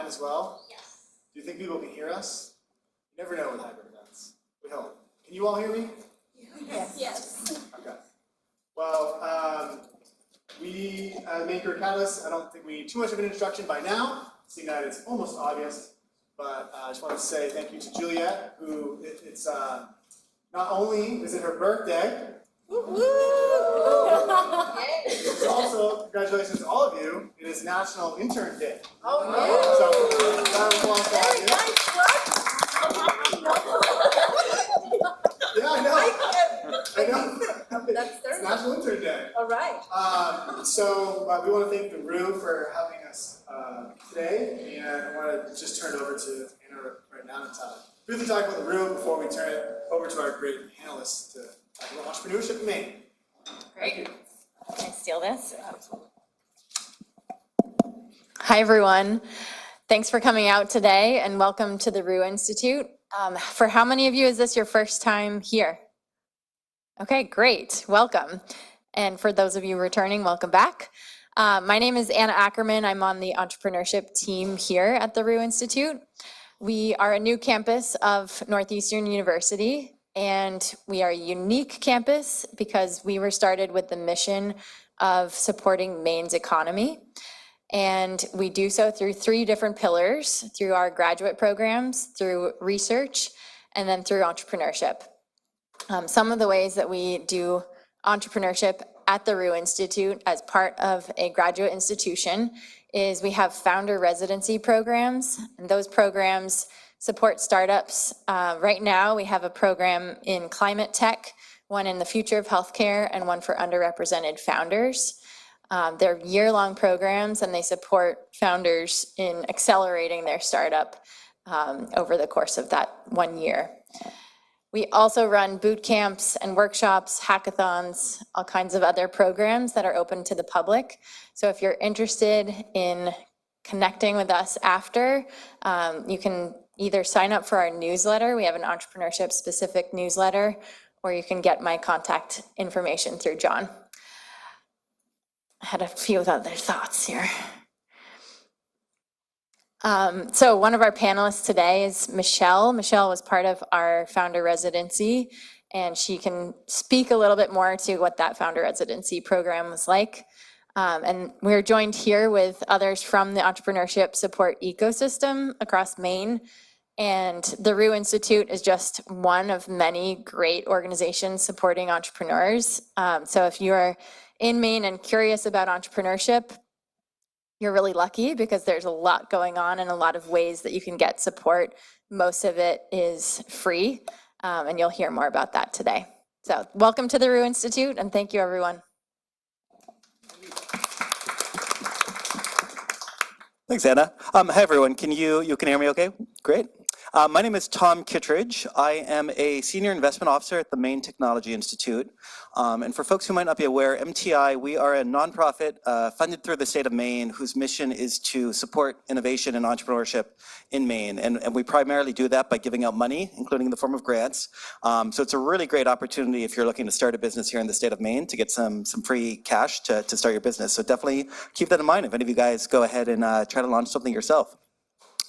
as well? Yes. Do you think people can hear us? You never know with hybrid events. We hope. Can you all hear me? Yes. Yes. Okay. Well, we Maine Career Catalyst, I don't think we need too much of an introduction by now, seeing that it's almost obvious. But I just want to say thank you to Juliet, who it's not only is it her birthday, it's also, congratulations to all of you, it is National Intern Day. Oh, yeah. So, round of applause for all of you. Yeah, I know. That's It's National Intern Day. All right. So we want to thank the Roux for having us today, and I want to just turn it over to Anna right now to briefly talk about the Roux before we turn it over to our great panelists to talk about entrepreneurship in Maine. Great. Can I steal this? Hi, everyone. Thanks for coming out today, and welcome to the Roux Institute. For how many of you is this your first time here? Okay, great. Welcome. And for those of you returning, welcome back. My name is Anna Ackerman. I'm on the entrepreneurship team here at the Roux Institute. We are a new campus of Northeastern University, and we are a unique campus because we were started with the mission of supporting Maine's economy. And we do so through 3 different pillars, through our graduate programs, through research, and then through entrepreneurship. Some of the ways that we do entrepreneurship at the Roux Institute as part of a graduate institution is we have founder residency programs, and those programs support startups. Right now, we have a program in climate tech, one in the future of healthcare, and one for underrepresented founders. They're year-long programs, and they support founders in accelerating their startup over the course of that 1 year. We also run boot camps and workshops, hackathons, all kinds of other programs that are open to the public. So if you're interested in connecting with us after, you can either sign up for our newsletter. We have an entrepreneurship-specific newsletter, or you can get my contact information through John. I had a few other thoughts here. So one of our panelists today is Michelle. Michelle was part of our founder residency, and she can speak a little bit more to what that founder residency program was like. And we're joined here with others from the entrepreneurship support ecosystem across Maine. And the Roux Institute is just one of many great organizations supporting entrepreneurs. So if you are in Maine and curious about entrepreneurship, you're really lucky because there's a lot going on and a lot of ways that you can get support. Most of it is free, and you'll hear more about that today. So welcome to the Roux Institute, and thank you, everyone. Thanks, Anna. Hi, everyone. Can you hear me okay? Great. My name is Tom Kittredge. I am a senior investment officer at the Maine Technology Institute. And for folks who might not be aware, MTI, we are a nonprofit funded through the state of Maine whose mission is to support innovation and entrepreneurship in Maine. And we primarily do that by giving out money, including in the form of grants. So it's a really great opportunity if you're looking to start a business here in the state of Maine to get some free cash to start your business. So definitely keep that in mind if any of you guys go ahead and try to launch something yourself.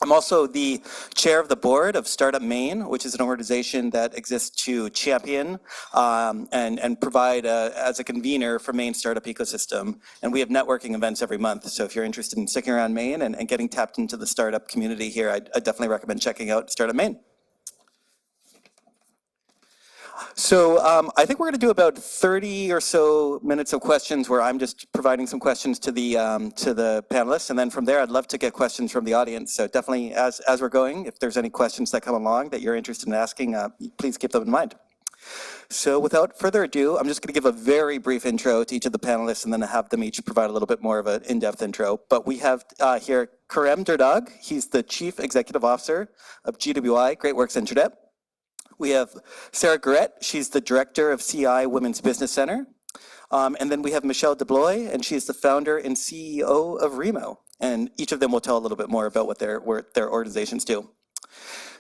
I'm also the chair of the board of Startup Maine, which is an organization that exists to champion and provide as a convener for Maine's startup ecosystem. And we have networking events every month. So if you're interested in sticking around Maine and getting tapped into the startup community here, I definitely recommend checking out Startup Maine. So I think we're going to do about 30 or so minutes of questions where I'm just providing some questions to the panelists, and then from there I'd love to get questions from the audience. So definitely as we're going, if there's any questions that come along that you're interested in asking, please keep them in mind. So without further ado, I'm just going to give a very brief intro to each of the panelists and then have them each provide a little bit more of an in-depth intro. But we have here Karem Derdag. He's the Chief Executive Officer of GWI, Great Works Internet. We have Sarah Garrett. She's the director of CI Women's Business Center. And then we have Michelle DeBlois, and she's the founder and CEO of Remo. And each of them will tell a little bit more about what their organizations do.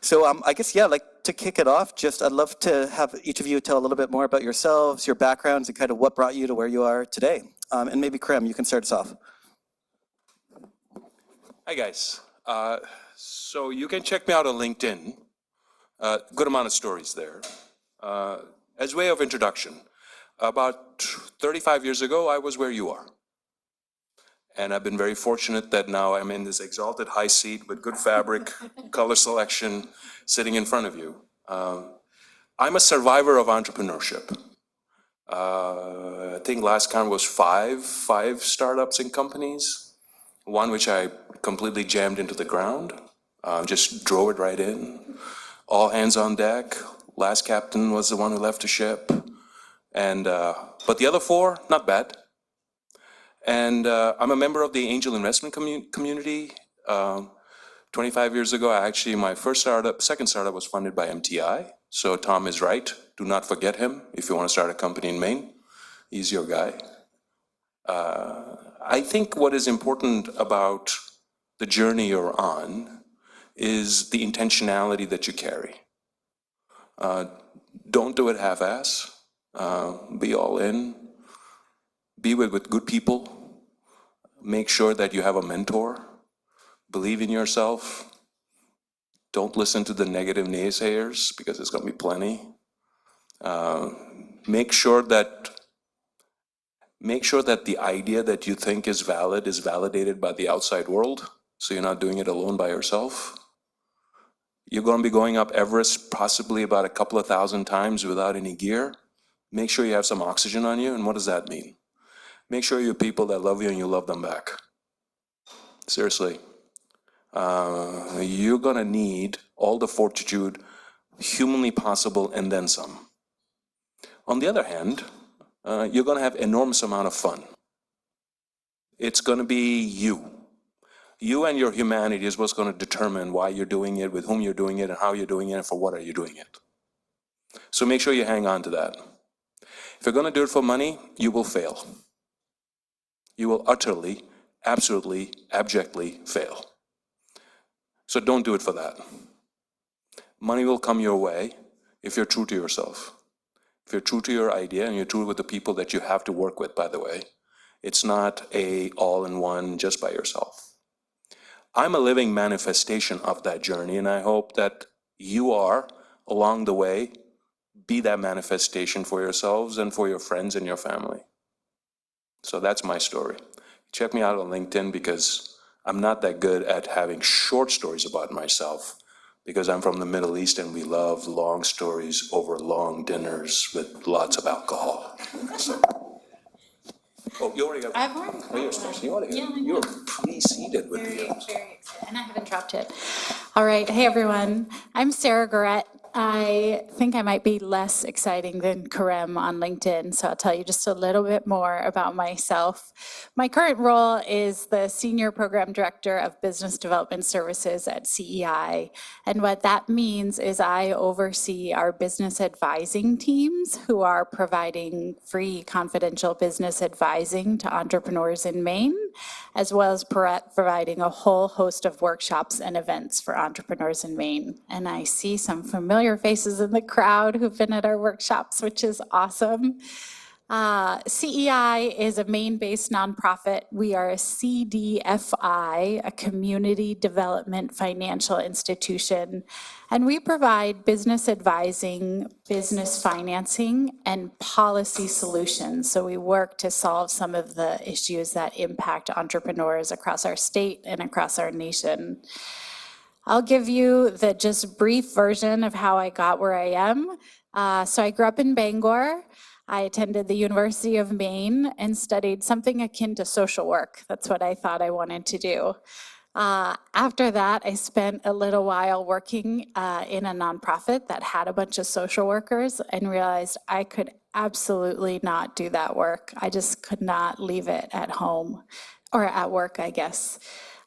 So I guess, yeah, like to kick it off, I'd love to have each of you tell a little bit more about yourselves, your backgrounds, and kind of what brought you to where you are today. And maybe Karem, you can start us off. Hi, guys. So you can check me out on LinkedIn. Good amount of stories there. As way of introduction, about 35 years ago, I was where you are. And I've been very fortunate that now I'm in this exalted high seat with good fabric, color selection, sitting in front of you. I'm a survivor of entrepreneurship. I think last count was five startups and companies. One which I completely jammed into the ground, just drove it right in. All hands on deck. Last captain was the one who left the ship. And, but the other four, not bad. And I'm a member of the angel investment community. 25 years ago, my second startup was funded by MTI. So Tom is right. Do not forget him if you want to start a company in Maine. He's your guy. I think what is important about the journey you're on is the intentionality that you carry. Don't do it half-ass. Be all in. Be with good people. Make sure that you have a mentor. Believe in yourself. Don't listen to the negative naysayers, because there's going to be plenty. Make sure that the idea that you think is valid is validated by the outside world, so you're not doing it alone by yourself. You're going to be going up Everest possibly about a couple of thousand times without any gear. Make sure you have some oxygen on you, and what does that mean? Make sure you have people that love you and you love them back. Seriously. You're going to need all the fortitude humanly possible and then some. On the other hand, you're going to have enormous amount of fun. It's going to be you. You and your humanity is what's going to determine why you're doing it, with whom you're doing it, and how you're doing it, and for what are you doing it. So make sure you hang on to that. If you're going to do it for money, you will fail. You will utterly, absolutely, abjectly fail. So don't do it for that. Money will come your way if you're true to yourself. If you're true to your idea, and you're true with the people that you have to work with, by the way. It's not a all-in-one just by yourself. I'm a living manifestation of that journey, and I hope that you are, along the way, be that manifestation for yourselves and for your friends and your family. So that's my story. Check me out on LinkedIn, because I'm not that good at having short stories about myself, because I'm from the Middle East and we love long stories over long dinners with lots of alcohol. So. Oh, you already got. I've already Oh, you're supposed to. You're preceded with Very the. excited, and I haven't dropped it. All right, hey everyone, I'm Sarah Garrett. I think I might be less exciting than Karem on LinkedIn, so I'll tell you just a little bit more about myself. My current role is the Senior Program Director of Business Development Services at CEI, and what that means is I oversee our business advising teams who are providing free confidential business advising to entrepreneurs in Maine, as well as providing a whole host of workshops and events for entrepreneurs in Maine. And I see some familiar faces in the crowd who've been at our workshops, which is awesome. CEI is a Maine-based nonprofit. We are a CDFI, a community development financial institution, and we provide business advising, business financing, and policy solutions. So we work to solve some of the issues that impact entrepreneurs across our state and across our nation. I'll give you the just brief version of how I got where I am. So I grew up in Bangor. I attended the University of Maine and studied something akin to social work. That's what I thought I wanted to do. After that, I spent a little while working in a nonprofit that had a bunch of social workers and realized I could absolutely not do that work. I just could not leave it at home or at work, I guess.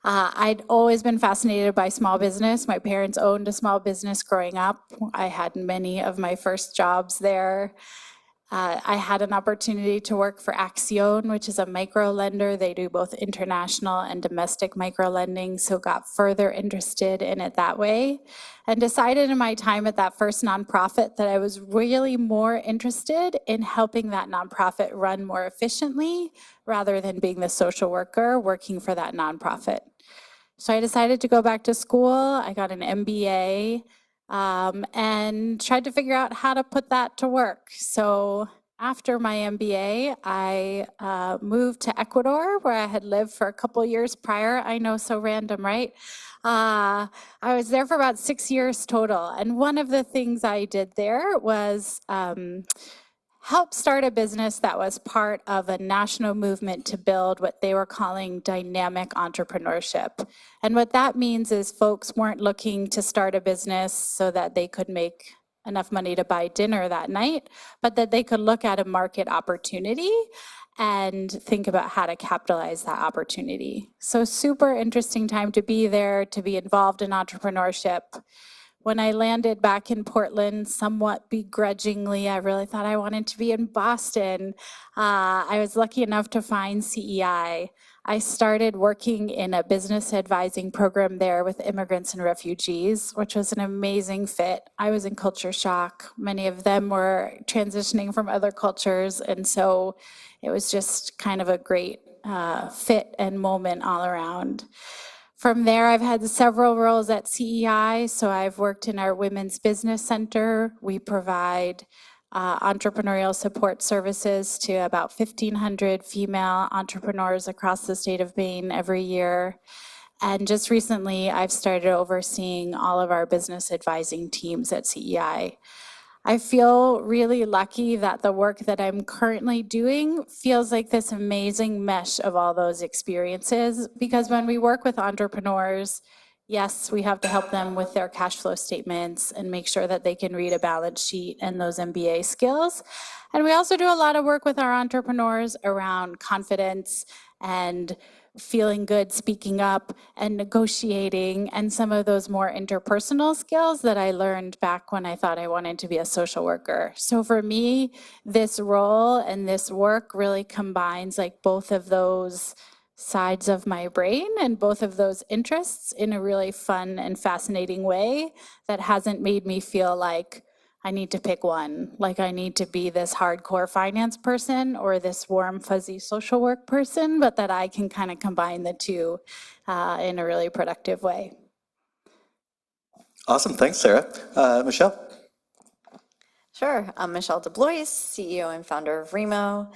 I'd always been fascinated by small business. My parents owned a small business growing up. I had many of my first jobs there. I had an opportunity to work for Axion, which is a micro lender. They do both international and domestic micro lending, so got further interested in it that way, and decided in my time at that first nonprofit that I was really more interested in helping that nonprofit run more efficiently rather than being the social worker working for that nonprofit. So I decided to go back to school. I got an MBA and tried to figure out how to put that to work. So after my MBA, I moved to Ecuador, where I had lived for a couple years prior. I know, so random, right? I was there for about 6 years total. And one of the things I did there was help start a business that was part of a national movement to build what they were calling dynamic entrepreneurship. And what that means is folks weren't looking to start a business so that they could make enough money to buy dinner that night, but that they could look at a market opportunity and think about how to capitalize that opportunity. So super interesting time to be there, to be involved in entrepreneurship. When I landed back in Portland, somewhat begrudgingly, I really thought I wanted to be in Boston. I was lucky enough to find CEI. I started working in a business advising program there with immigrants and refugees, which was an amazing fit. I was in culture shock. Many of them were transitioning from other cultures, and so it was just kind of a great fit and moment all around. From there, I've had several roles at CEI. So I've worked in our Women's Business Center. We provide entrepreneurial support services to about 1,500 female entrepreneurs across the state of Maine every year. And just recently, I've started overseeing all of our business advising teams at CEI. I feel really lucky that the work that I'm currently doing feels like this amazing mesh of all those experiences, because when we work with entrepreneurs, yes, we have to help them with their cash flow statements and make sure that they can read a balance sheet and those MBA skills. And we also do a lot of work with our entrepreneurs around confidence and feeling good, speaking up, and negotiating, and some of those more interpersonal skills that I learned back when I thought I wanted to be a social worker. So for me, this role and this work really combines like both of those sides of my brain and both of those interests in a really fun and fascinating way that hasn't made me feel like I need to pick one, like I need to be this hardcore finance person or this warm, fuzzy social work person, but that I can kind of combine the two in a really productive way. Awesome, thanks, Sarah. Michelle? Sure, I'm Michelle DeBlois, CEO and founder of Remo.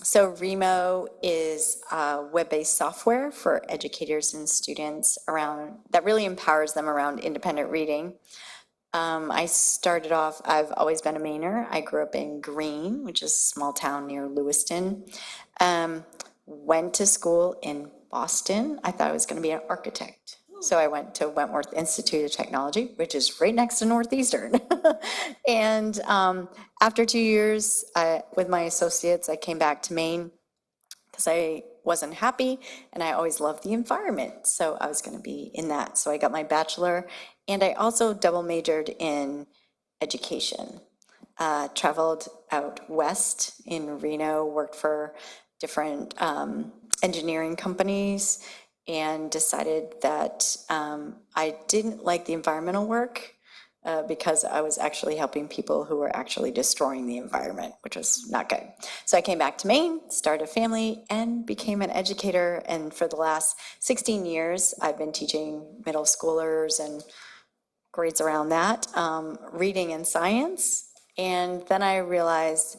So Remo is a web-based software for educators and students around that really empowers them around independent reading. I started off, I've always been a Mainer. I grew up in Greene, which is a small town near Lewiston. Went to school in Boston. I thought I was going to be an architect. So I went to Wentworth Institute of Technology, which is right next to Northeastern. And after 2 years with my associates, I came back to Maine because I wasn't happy and I always loved the environment. So I was going to be in that. So I got my bachelor, and I also double majored in education. Traveled out west in Reno, worked for different engineering companies, and decided that I didn't like the environmental work because I was actually helping people who were actually destroying the environment, which was not good. So I came back to Maine, started a family, and became an educator. And for the last 16 years, I've been teaching middle schoolers and grades around that, reading and science. And then I realized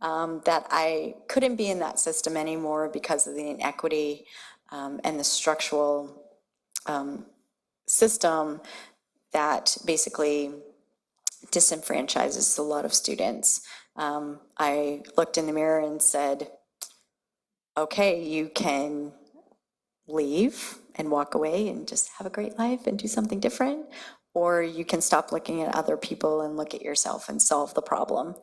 that I couldn't be in that system anymore because of the inequity and the structural system that basically disenfranchises a lot of students. I looked in the mirror and said, okay, you can leave and walk away and just have a great life and do something different, or you can stop looking at other people and look at yourself and solve the problem.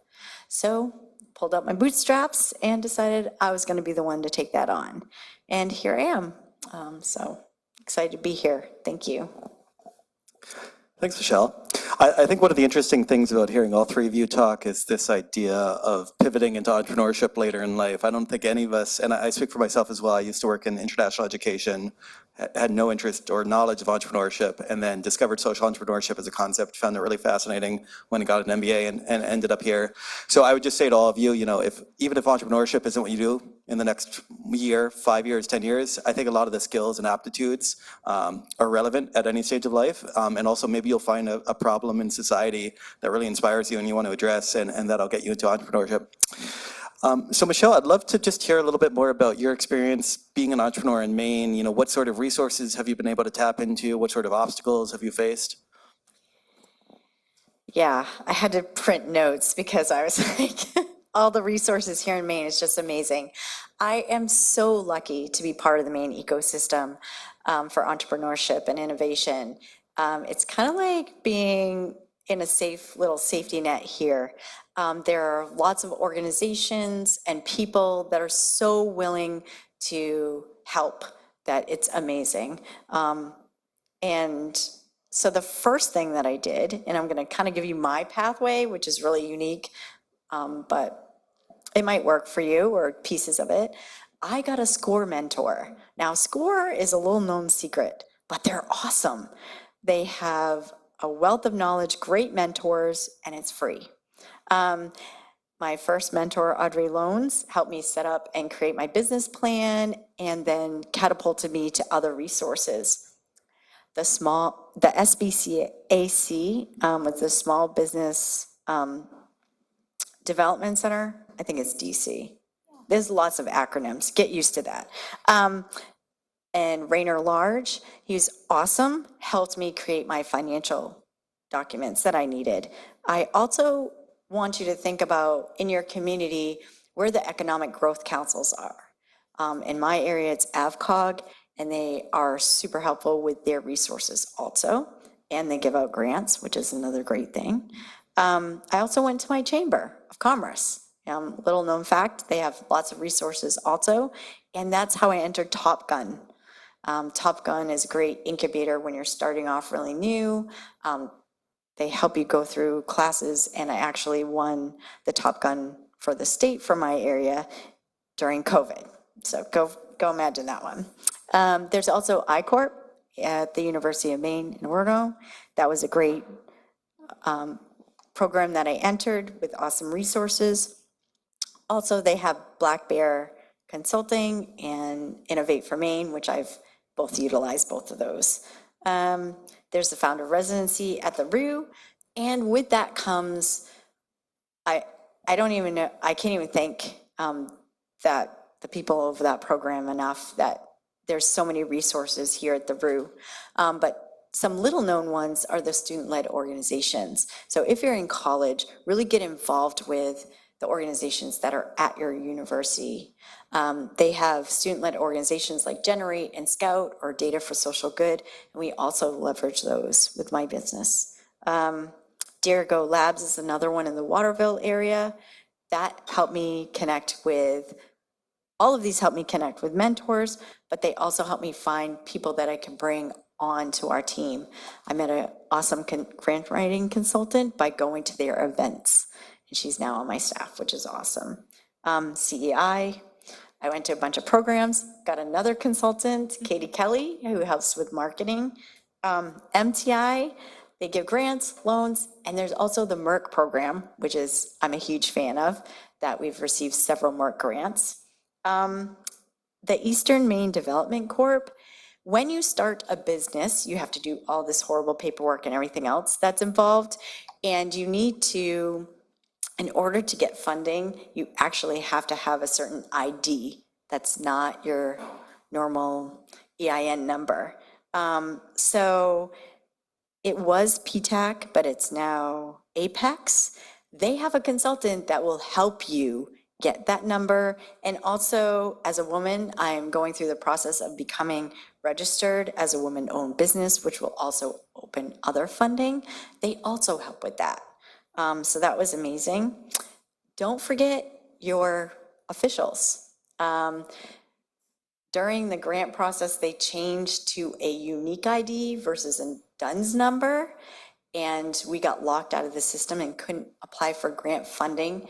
So pulled up my bootstraps and decided I was going to be the one to take that on. And here I am. So excited to be here. Thank you. Thanks, Michelle. I think one of the interesting things about hearing all three of you talk is this idea of pivoting into entrepreneurship later in life. I don't think any of us, and I speak for myself as well, I used to work in international education, had no interest or knowledge of entrepreneurship, and then discovered social entrepreneurship as a concept, found it really fascinating, went and got an MBA and ended up here. So I would just say to all of you, even if entrepreneurship isn't what you do in the next year, 5 years, 10 years, I think a lot of the skills and aptitudes are relevant at any stage of life. And also maybe you'll find a problem in society that really inspires you and you want to address, and that'll get you into entrepreneurship. So Michelle, I'd love to just hear a little bit more about your experience being an entrepreneur in Maine. What sort of resources have you been able to tap into? What sort of obstacles have you faced? Yeah, I had to print notes because I was like, all the resources here in Maine is just amazing. I am so lucky to be part of the Maine ecosystem for entrepreneurship and innovation. It's kind of like being in a safe little safety net here. There are lots of organizations and people that are so willing to help that it's amazing. And so the first thing that I did, and I'm going to kind of give you my pathway, which is really unique, but it might work for you or pieces of it. I got a SCORE mentor. Now, SCORE is a little known secret, but they're awesome. They have a wealth of knowledge, great mentors, and it's free. My first mentor, Audrey Loans, helped me set up and create my business plan and then catapulted me to other resources. The SBCAC was the Small Business Development Center. I think it's DC. There's lots of acronyms. Get used to that. And Rainer Large, he's awesome, helped me create my financial documents that I needed. I also want you to think about in your community where the economic growth councils are. In my area, it's AvCog, and they are super helpful with their resources also, and they give out grants, which is another great thing. I also went to my Chamber of Commerce. Little known fact, they have lots of resources also, and that's how I entered Top Gun. Top Gun is a great incubator when you're starting off really new. They help you go through classes, and I actually won the Top Gun for the state for my area during COVID. So go imagine that one. There's also iCorp at the University of Maine in Orono. That was a great program that I entered with awesome resources. Also, they have Black Bear Consulting and Innovate for Maine, which I've both utilized both of those. There's the founder residency at the Roux, and with that comes, I don't even know, I can't even thank that the people of that program enough that there's so many resources here at the Roux. But some little known ones are the student-led organizations. So if you're in college, really get involved with the organizations that are at your university. They have student-led organizations like Generate and Scout or Data for Social Good, and we also leverage those with my business. Dare Go Labs is another one in the Waterville area. That helped me connect with, all of these helped me connect with mentors, but they also helped me find people that I can bring on to our team. I met an awesome grant writing consultant by going to their events, and she's now on my staff, which is awesome. CEI, I went to a bunch of programs, got another consultant, Katie Kelly, who helps with marketing. MTI, they give grants, loans, and there's also the MERC program, which is, I'm a huge fan of, that we've received several MERC grants. The Eastern Maine Development Corp, when you start a business, you have to do all this horrible paperwork and everything else that's involved, and you need to, in order to get funding, you actually have to have a certain ID that's not your normal EIN number. So it was PTAC, but it's now Apex. They have a consultant that will help you get that number. And also, as a woman, I'm going through the process of becoming registered as a woman-owned business, which will also open other funding. They also help with that. So that was amazing. Don't forget your officials. During the grant process, they changed to a unique ID versus a DUNS number, and we got locked out of the system and couldn't apply for grant funding.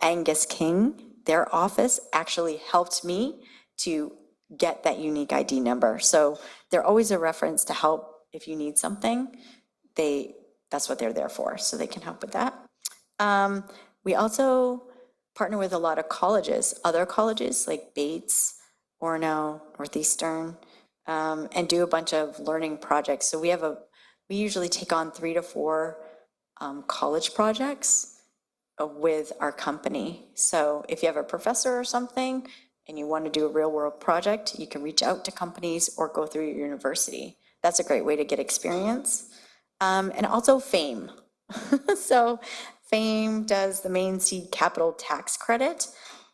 Angus King, their office actually helped me to get that unique ID number. So they're always a reference to help if you need something. That's what they're there for, so they can help with that. We also partner with a lot of colleges, other colleges like Bates, Orono, Northeastern, and do a bunch of learning projects. So we usually take on 3 to 4 college projects with our company. So if you have a professor or something and you want to do a real world project, you can reach out to companies or go through your university. That's a great way to get experience. And also FAME. So FAME does the Maine Seed Capital Tax Credit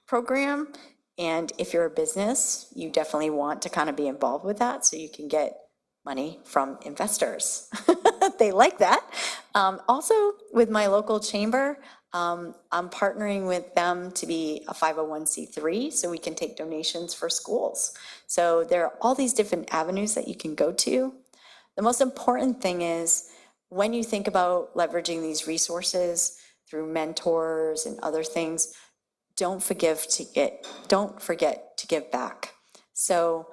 program. And if you're a business, you definitely want to kind of be involved with that so you can get money from investors. They like that. Also, with my local chamber, I'm partnering with them to be a 501c3 so we can take donations for schools. So there are all these different avenues that you can go to. The most important thing is when you think about leveraging these resources through mentors and other things, don't forget to give back. So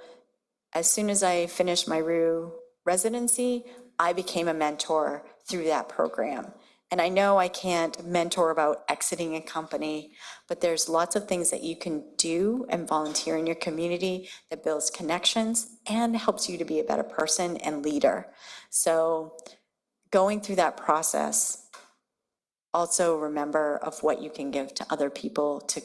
as soon as I finished my Roux residency, I became a mentor through that program. And I know I can't mentor about exiting a company, but there's lots of things that you can do and volunteer in your community that builds connections and helps you to be a better person and leader. So going through that process, also remember of what you can give to other people to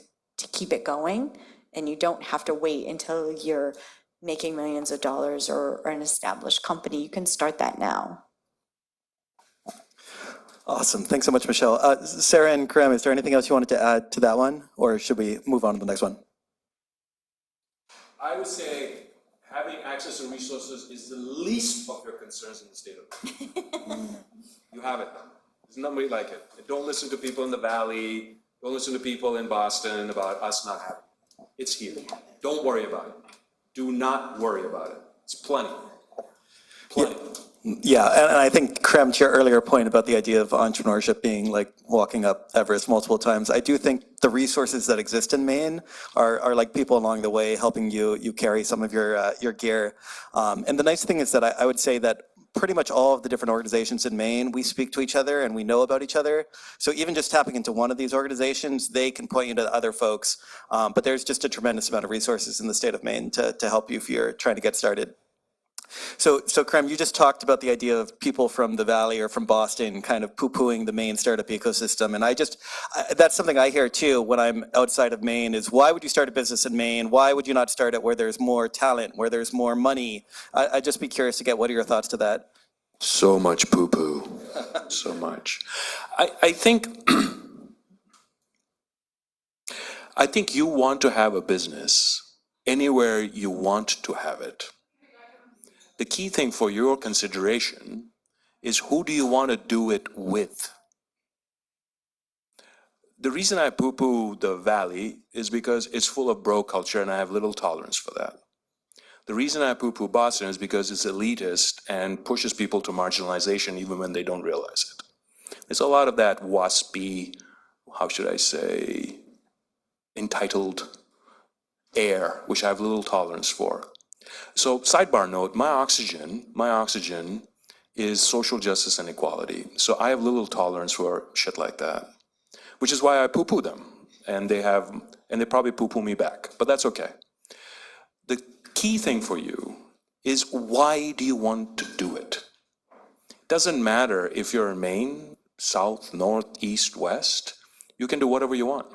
keep it going. And you don't have to wait until you're making millions of dollars or an established company. You can start that now. Awesome. Thanks so much, Michelle. Sarah and Karim, is there anything else you wanted to add to that one, or should we move on to the next one? I would say having access to resources is the least of your concerns in the state of Maine. You have it. There's nobody like it. Don't listen to people in the Valley. Don't listen to people in Boston about us not having it. It's here. Don't worry about it. Do not worry about it. It's plenty. Plenty. Yeah, and I think, Karim, to your earlier point about the idea of entrepreneurship being like walking up Everest multiple times, I do think the resources that exist in Maine are like people along the way helping you carry some of your gear. And the nice thing is that I would say that pretty much all of the different organizations in Maine, we speak to each other and we know about each other. So even just tapping into one of these organizations, they can point you to other folks. But there's just a tremendous amount of resources in the state of Maine to help you if you're trying to get started. So Karim, you just talked about the idea of people from the Valley or from Boston kind of poo-pooing the Maine startup ecosystem. And that's something I hear too when I'm outside of Maine is why would you start a business in Maine? Why would you not start it where there's more talent, where there's more money? I'd just be curious to get what are your thoughts to that? So much poo-poo. So much. I think you want to have a business anywhere you want to have it. The key thing for your consideration is who do you want to do it with? The reason I poo-poo the Valley is because it's full of bro culture and I have little tolerance for that. The reason I poo-poo Boston is because it's elitist and pushes people to marginalization even when they don't realize it. There's a lot of that waspy, how should I say, entitled air, which I have little tolerance for. So sidebar note, my oxygen is social justice and equality. So I have little tolerance for shit like that, which is why I poo-poo them. And they probably poo-poo me back, but that's okay. The key thing for you is why do you want to do it? Doesn't matter if you're in Maine, south, north, east, west, you can do whatever you want.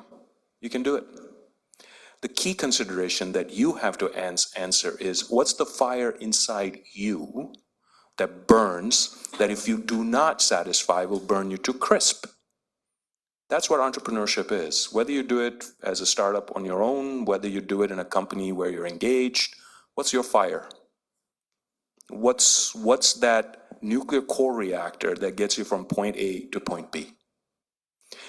You can do it. The key consideration that you have to answer is what's the fire inside you that burns, that if you do not satisfy will burn you to crisp. That's what entrepreneurship is. Whether you do it as a startup on your own, whether you do it in a company where you're engaged, what's your fire? What's that nuclear core reactor that gets you from point A to point B?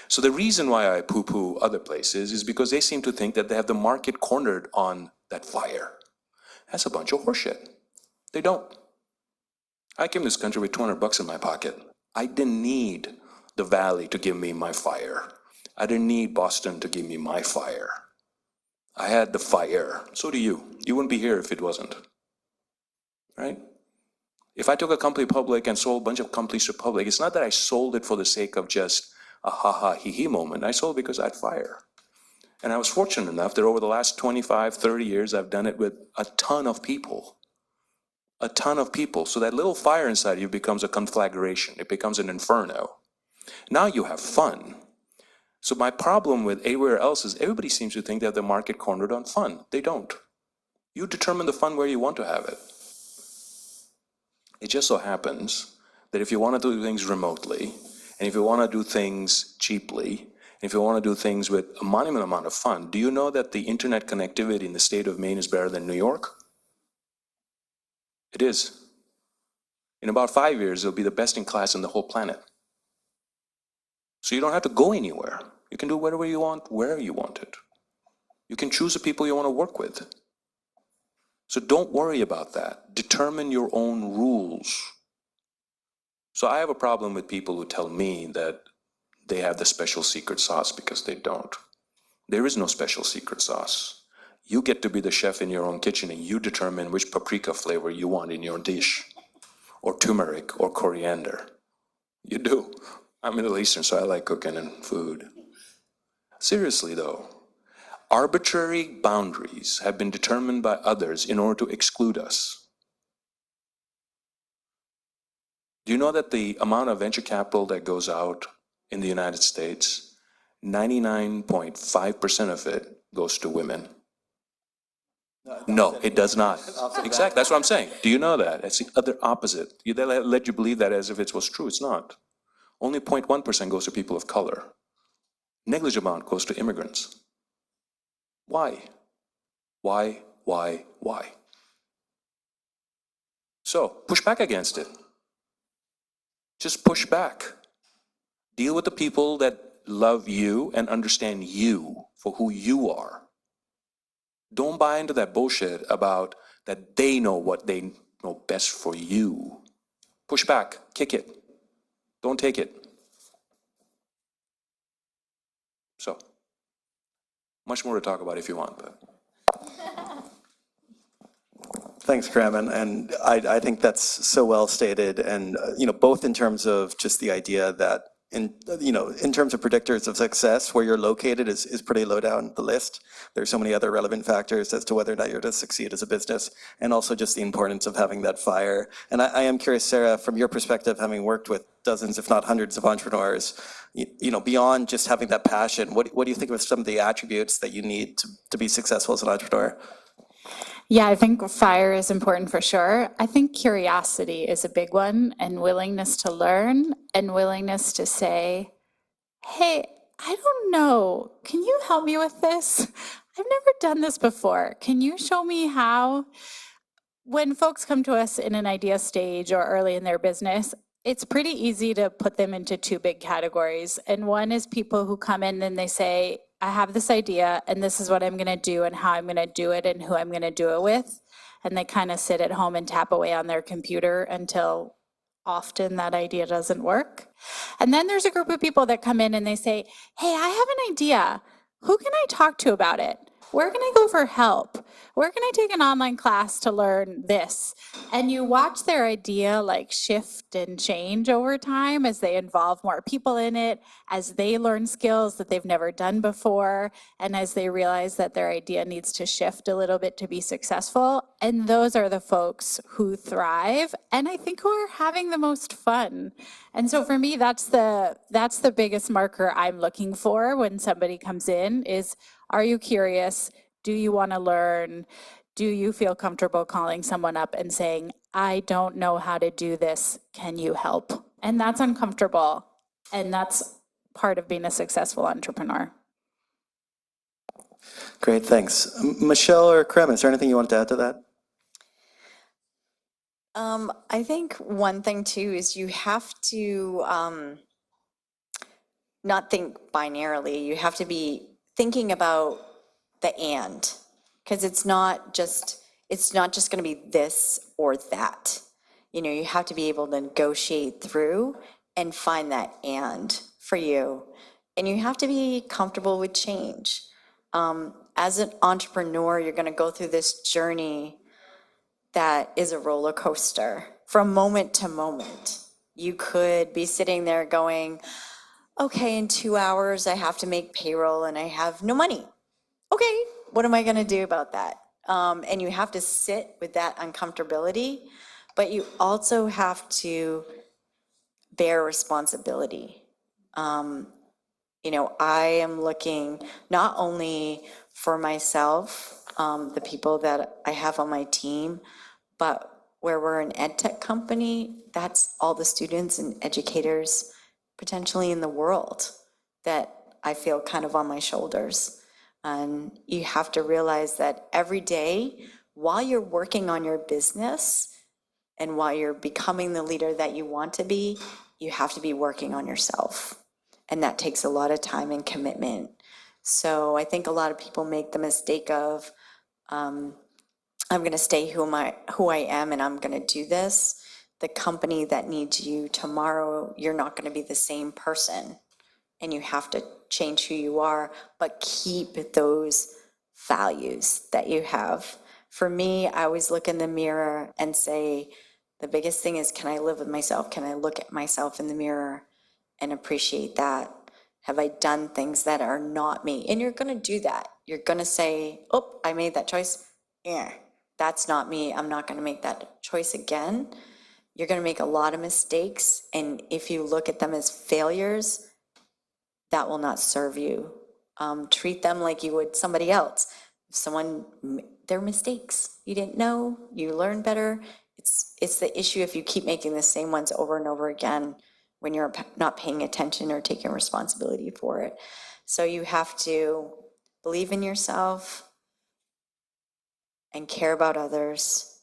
So the reason why I poo-poo other places is because they seem to think that they have the market cornered on that fire. That's a bunch of horseshit. They don't. I came to this country with $200 in my pocket. I didn't need the Valley to give me my fire. I didn't need Boston to give me my fire. I had the fire. So do you. You wouldn't be here if it wasn't. Right? If I took a company public and sold a bunch of companies to public, it's not that I sold it for the sake of just a ha-ha, he-he moment. I sold it because I had fire. And I was fortunate enough that over the last 25, 30 years, I've done it with a ton of people. A ton of people. So that little fire inside you becomes a conflagration. It becomes an inferno. Now you have fun. So my problem with everywhere else is everybody seems to think they have the market cornered on fun. They don't. You determine the fun where you want to have it. It just so happens that if you want to do things remotely, and if you want to do things cheaply, and if you want to do things with a monumental amount of fun, do you know that the internet connectivity in the state of Maine is better than New York? It is. In about 5 years, it'll be the best in class in the whole planet. So you don't have to go anywhere. You can do whatever you want, wherever you want it. You can choose the people you want to work with. So don't worry about that. Determine your own rules. So I have a problem with people who tell me that they have the special secret sauce, because they don't. There is no special secret sauce. You get to be the chef in your own kitchen, and you determine which paprika flavor you want in your dish, or turmeric, or coriander. You do. I'm Middle Eastern, so I like cooking and food. Seriously though, arbitrary boundaries have been determined by others in order to exclude us. Do you know that the amount of venture capital that goes out in the United States, 99.5% of it goes to women? No, it does not. Exactly, that's what I'm saying. Do you know that? It's the other opposite. They let you believe that as if it was true. It's not. Only 0.1% goes to people of color. Negligible amount goes to immigrants. Why? Why? So, push back against it. Just push back. Deal with the people that love you and understand you for who you are. Don't buy into that bullshit about that they know what they know best for you. Push back, kick it. Don't take it. So, much more to talk about if you want, but. Thanks, Graham, and I think that's so well stated, and both in terms of just the idea that in terms of predictors of success, where you're located is pretty low down the list. There's so many other relevant factors as to whether or not you're to succeed as a business, and also just the importance of having that fire. And I am curious, Sarah, from your perspective, having worked with dozens, if not hundreds, of entrepreneurs, beyond just having that passion, what do you think of some of the attributes that you need to be successful as an entrepreneur? Yeah, I think fire is important for sure. I think curiosity is a big one, and willingness to learn, and willingness to say, hey, I don't know, can you help me with this? I've never done this before. Can you show me how? When folks come to us in an idea stage or early in their business, it's pretty easy to put them into two big categories. And one is people who come in and they say, I have this idea and this is what I'm going to do and how I'm going to do it and who I'm going to do it with. And they kind of sit at home and tap away on their computer until often that idea doesn't work. And then there's a group of people that come in and they say, hey, I have an idea. Who can I talk to about it? Where can I go for help? Where can I take an online class to learn this? And you watch their idea like shift and change over time as they involve more people in it, as they learn skills that they've never done before, and as they realize that their idea needs to shift a little bit to be successful. And those are the folks who thrive, and I think who are having the most fun. And so for me, that's the biggest marker I'm looking for when somebody comes in is, are you curious? Do you want to learn? Do you feel comfortable calling someone up and saying, I don't know how to do this, can you help? And that's uncomfortable, and that's part of being a successful entrepreneur. Great, thanks. Michelle or Krem, is there anything you want to add to that? I think one thing too is you have to not think binarily. You have to be thinking about the and, because it's not just going to be this or that. You have to be able to negotiate through and find that and for you. And you have to be comfortable with change. As an entrepreneur, you're going to go through this journey that is a roller coaster from moment to moment. You could be sitting there going, okay, in 2 hours, I have to make payroll and I have no money. Okay, what am I going to do about that? And you have to sit with that uncomfortability, but you also have to bear responsibility. You know, I am looking not only for myself, the people that I have on my team, but where we're an ed tech company, that's all the students and educators potentially in the world that I feel kind of on my shoulders. And you have to realize that every day, while you're working on your business and while you're becoming the leader that you want to be, you have to be working on yourself. And that takes a lot of time and commitment. So I think a lot of people make the mistake of, I'm going to stay who I am and I'm going to do this. The company that needs you tomorrow, you're not going to be the same person. And you have to change who you are, but keep those values that you have. For me, I always look in the mirror and say, the biggest thing is, can I live with myself? Can I look at myself in the mirror and appreciate that? Have I done things that are not me? And you're going to do that. You're going to say, oh, I made that choice. Yeah, that's not me. I'm not going to make that choice again. You're going to make a lot of mistakes. And if you look at them as failures, that will not serve you. Treat them like you would somebody else. If someone, they're mistakes. You didn't know, you learn better. It's the issue if you keep making the same ones over and over again when you're not paying attention or taking responsibility for it. So you have to believe in yourself and care about others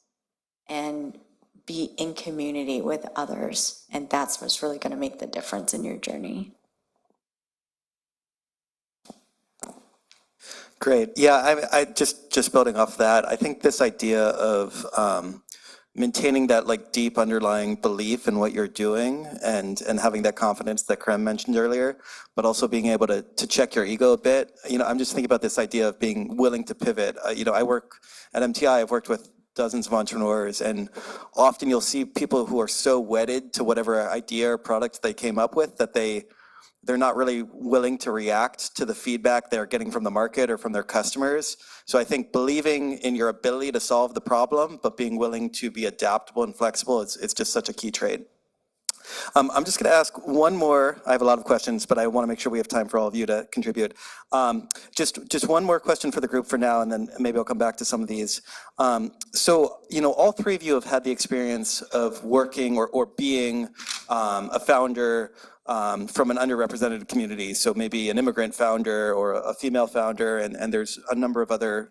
and be in community with others. And that's what's really going to make the difference in your journey. Great. Yeah, I just building off that, I think this idea of maintaining that like deep underlying belief in what you're doing and having that confidence that Krem mentioned earlier, but also being able to check your ego a bit. You know, I'm just thinking about this idea of being willing to pivot. You know, I work at MTI, I've worked with dozens of entrepreneurs, and often you'll see people who are so wedded to whatever idea or product they came up with that they're not really willing to react to the feedback they're getting from the market or from their customers. So I think believing in your ability to solve the problem, but being willing to be adaptable and flexible, it's just such a key trait. I'm just gonna ask one more. I have a lot of questions, but I wanna make sure we have time for all of you to contribute. Just one more question for the group for now, and then maybe I'll come back to some of these. So, you know, all three of you have had the experience of working or being a founder from an underrepresented community, so maybe an immigrant founder or a female founder, and there's a number of other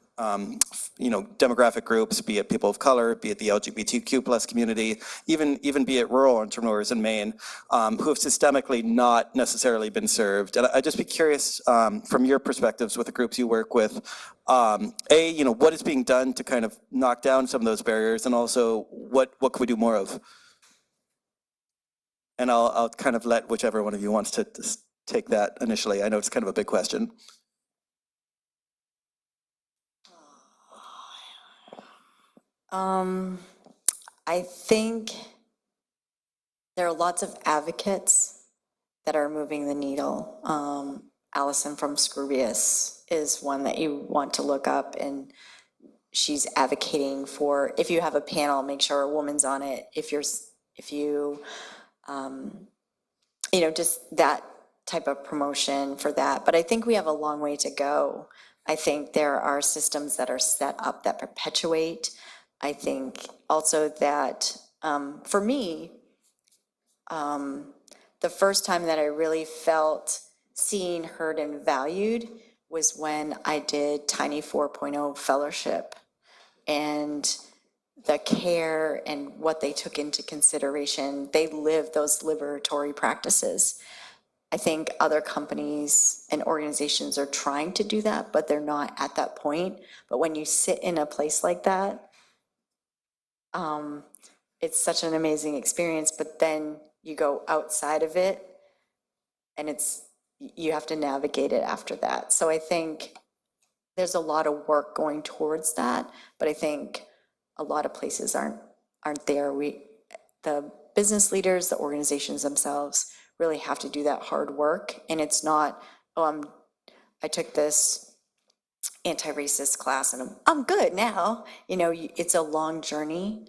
you know, demographic groups, be it people of color, be it the LGBTQ plus community, even be it rural entrepreneurs in Maine, who have systemically not necessarily been served. And I'd just be curious from your perspectives with the groups you work with, you know, what is being done to kind of knock down some of those barriers, and also what can we do more of? And I'll kind of let whichever one of you wants to take that initially. I know it's kind of a big question. I think there are lots of advocates that are moving the needle. Allison from Scroobius is one that you want to look up, and she's advocating for, if you have a panel, make sure a woman's on it. If you you know, just that type of promotion for that. But I think we have a long way to go. I think there are systems that are set up that perpetuate. I think also that for me, the first time that I really felt seen, heard, and valued was when I did Tiny 4.0 Fellowship, and the care and what they took into consideration, they lived those liberatory practices. I think other companies and organizations are trying to do that, but they're not at that point. But when you sit in a place like that, it's such an amazing experience, but then you go outside of it and you have to navigate it after that. So I think there's a lot of work going towards that, but I think a lot of places aren't there. The business leaders, the organizations themselves really have to do that hard work, and it's not, oh, I took this anti-racist class and I'm good now. You know, it's a long journey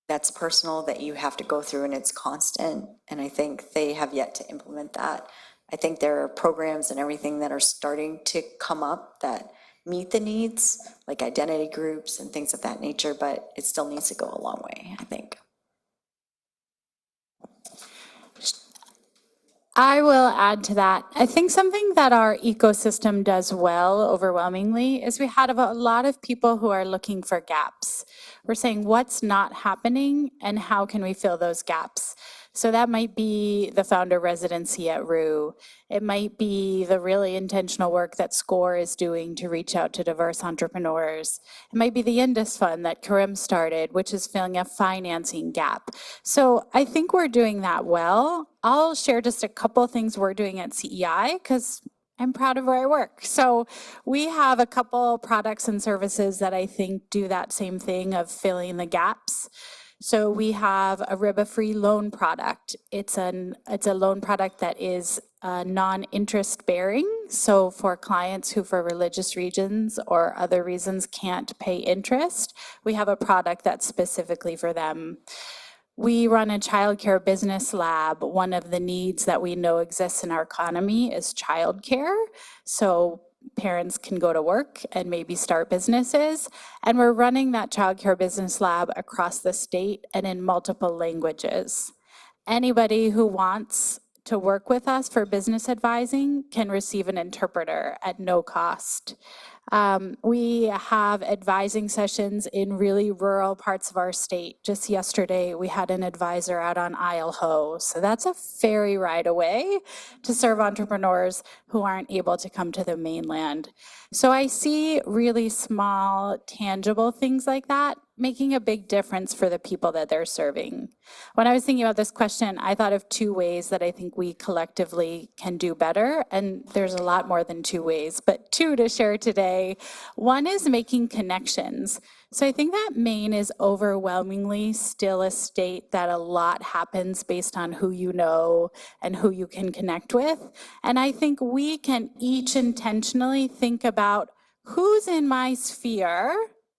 that's personal, that you have to go through, and it's constant. And I think they have yet to implement that. I think there are programs and everything that are starting to come up that meet the needs, like identity groups and things of that nature, but it still needs to go a long way, I think. I will add to that. I think something that our ecosystem does well overwhelmingly is we have a lot of people who are looking for gaps. We're saying what's not happening and how can we fill those gaps. So that might be the founder residency at Roux. It might be the really intentional work that SCORE is doing to reach out to diverse entrepreneurs. It might be the Indus Fund that Karim started, which is filling a financing gap. So I think we're doing that well. I'll share just a couple things we're doing at CEI because I'm proud of where I work. So we have a couple products and services that I think do that same thing of filling the gaps. So we have a riba-free loan product. It's a loan product that is non-interest bearing. So for clients who for religious reasons or other reasons can't pay interest, we have a product that's specifically for them. We run a childcare business lab. One of the needs that we know exists in our economy is childcare. So parents can go to work and maybe start businesses. And we're running that childcare business lab across the state and in multiple languages. Anybody who wants to work with us for business advising can receive an interpreter at no cost. We have advising sessions in really rural parts of our state. Just yesterday, we had an advisor out on Isle Ho. So that's a ferry ride away to serve entrepreneurs who aren't able to come to the mainland. So I see really small, tangible things like that making a big difference for the people that they're serving. When I was thinking about this question, I thought of two ways that I think we collectively can do better, and there's a lot more than two ways, but two to share today. One is making connections. So I think that Maine is overwhelmingly still a state that a lot happens based on who you know and who you can connect with. And I think we can each intentionally think about who's in my sphere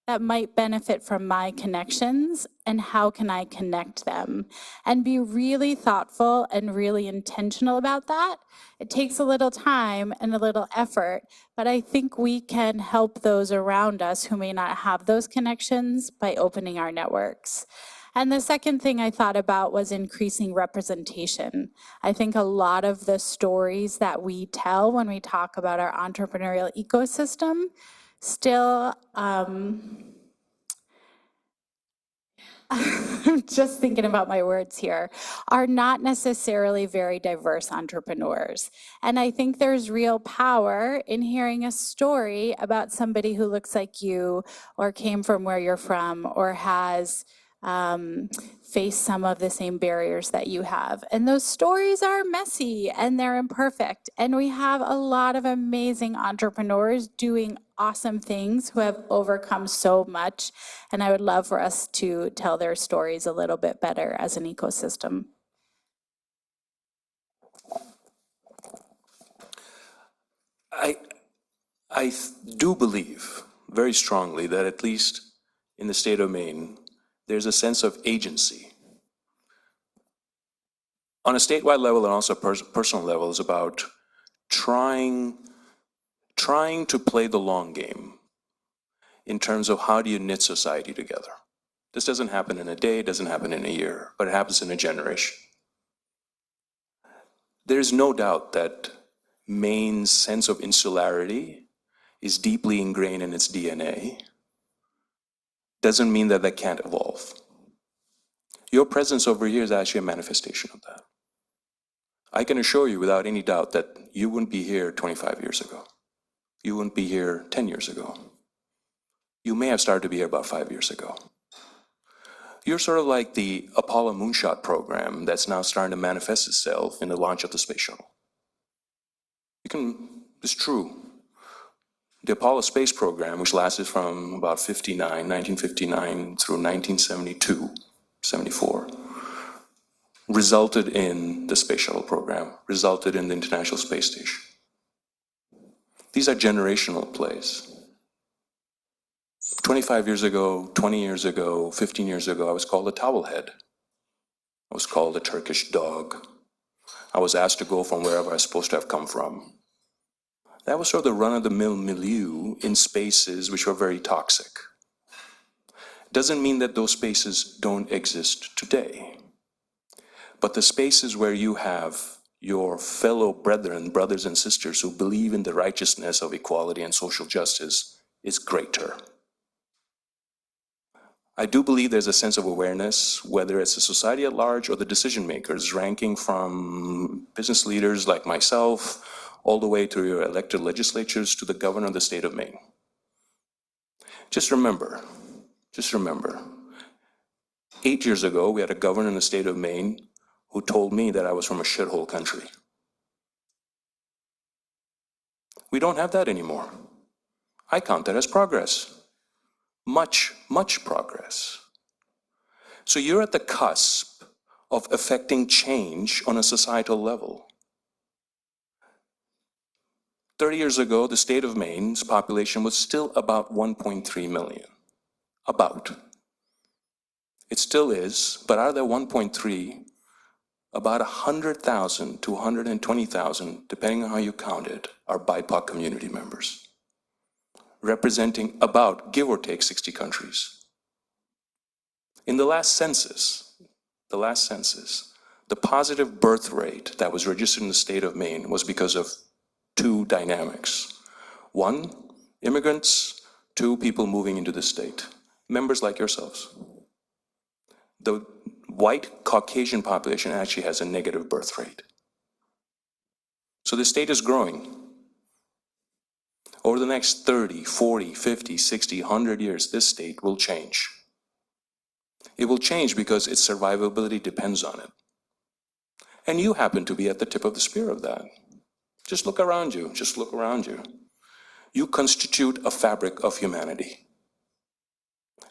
that might benefit from my connections and how can I connect them, and be really thoughtful and really intentional about that. It takes a little time and a little effort, but I think we can help those around us who may not have those connections by opening our networks. And the second thing I thought about was increasing representation. I think a lot of the stories that we tell when we talk about our entrepreneurial ecosystem still, I'm just thinking about my words here, are not necessarily very diverse entrepreneurs. And I think there's real power in hearing a story about somebody who looks like you or came from where you're from or has face some of the same barriers that you have. And those stories are messy and they're imperfect. And we have a lot of amazing entrepreneurs doing awesome things who have overcome so much. And I would love for us to tell their stories a little bit better as an ecosystem. I do believe very strongly that at least in the state of Maine, there's a sense of agency. On a statewide level and also personal level, is about trying to play the long game in terms of how do you knit society together. This doesn't happen in a day, it doesn't happen in a year, but it happens in a generation. There's no doubt that Maine's sense of insularity is deeply ingrained in its DNA. Doesn't mean that that can't evolve. Your presence over here is actually a manifestation of that. I can assure you without any doubt that you wouldn't be here 25 years ago. You wouldn't be here 10 years ago. You may have started to be here about 5 years ago. You're sort of like the Apollo moonshot program that's now starting to manifest itself in the launch of the space shuttle. You can It's true. The Apollo space program, which lasted from about 1959 through 1972, 74, resulted in the space shuttle program, resulted in the International Space Station. These are generational plays. 25 years ago, 20 years ago, 15 years ago, I was called a towelhead. I was called a Turkish dog. I was asked to go from wherever I was supposed to have come from. That was sort of the run-of-the-mill milieu in spaces which were very toxic. Doesn't mean that those spaces don't exist today. But the spaces where you have your fellow brethren, brothers and sisters who believe in the righteousness of equality and social justice is greater. I do believe there's a sense of awareness, whether it's the society at large or the decision makers, ranking from business leaders like myself, all the way to your elected legislatures, to the governor of the state of Maine. Just remember, 8 years ago, we had a governor in the state of Maine who told me that I was from a shithole country. We don't have that anymore. I count that as progress. Much, much progress. So you're at the cusp of affecting change on a societal level. 30 years ago, the state of Maine's population was still about 1.3 million. About. It still is, but out of that 1.3, about 100,000 to 120,000, depending on how you count it, are BIPOC community members, representing about, give or take, 60 countries. In the last census, the positive birth rate that was registered in the state of Maine was because of two dynamics. One, immigrants. Two, people moving into the state, members like yourselves. The white Caucasian population actually has a negative birth rate. So the state is growing. Over the next 30, 40, 50, 60, 100 years, this state will change. It will change because its survivability depends on it. And you happen to be at the tip of the spear of that. Just look around you, just look around you. You constitute a fabric of humanity.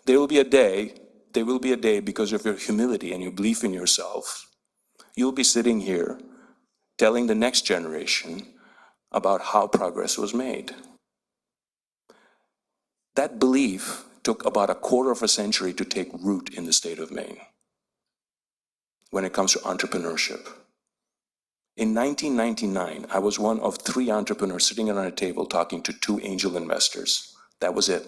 There will be a day because of your humility and your belief in yourself, you'll be sitting here telling the next generation about how progress was made. That belief took about a quarter of a century to take root in the state of Maine when it comes to entrepreneurship. In 1999, I was one of 3 entrepreneurs sitting around a table talking to 2 angel investors. That was it.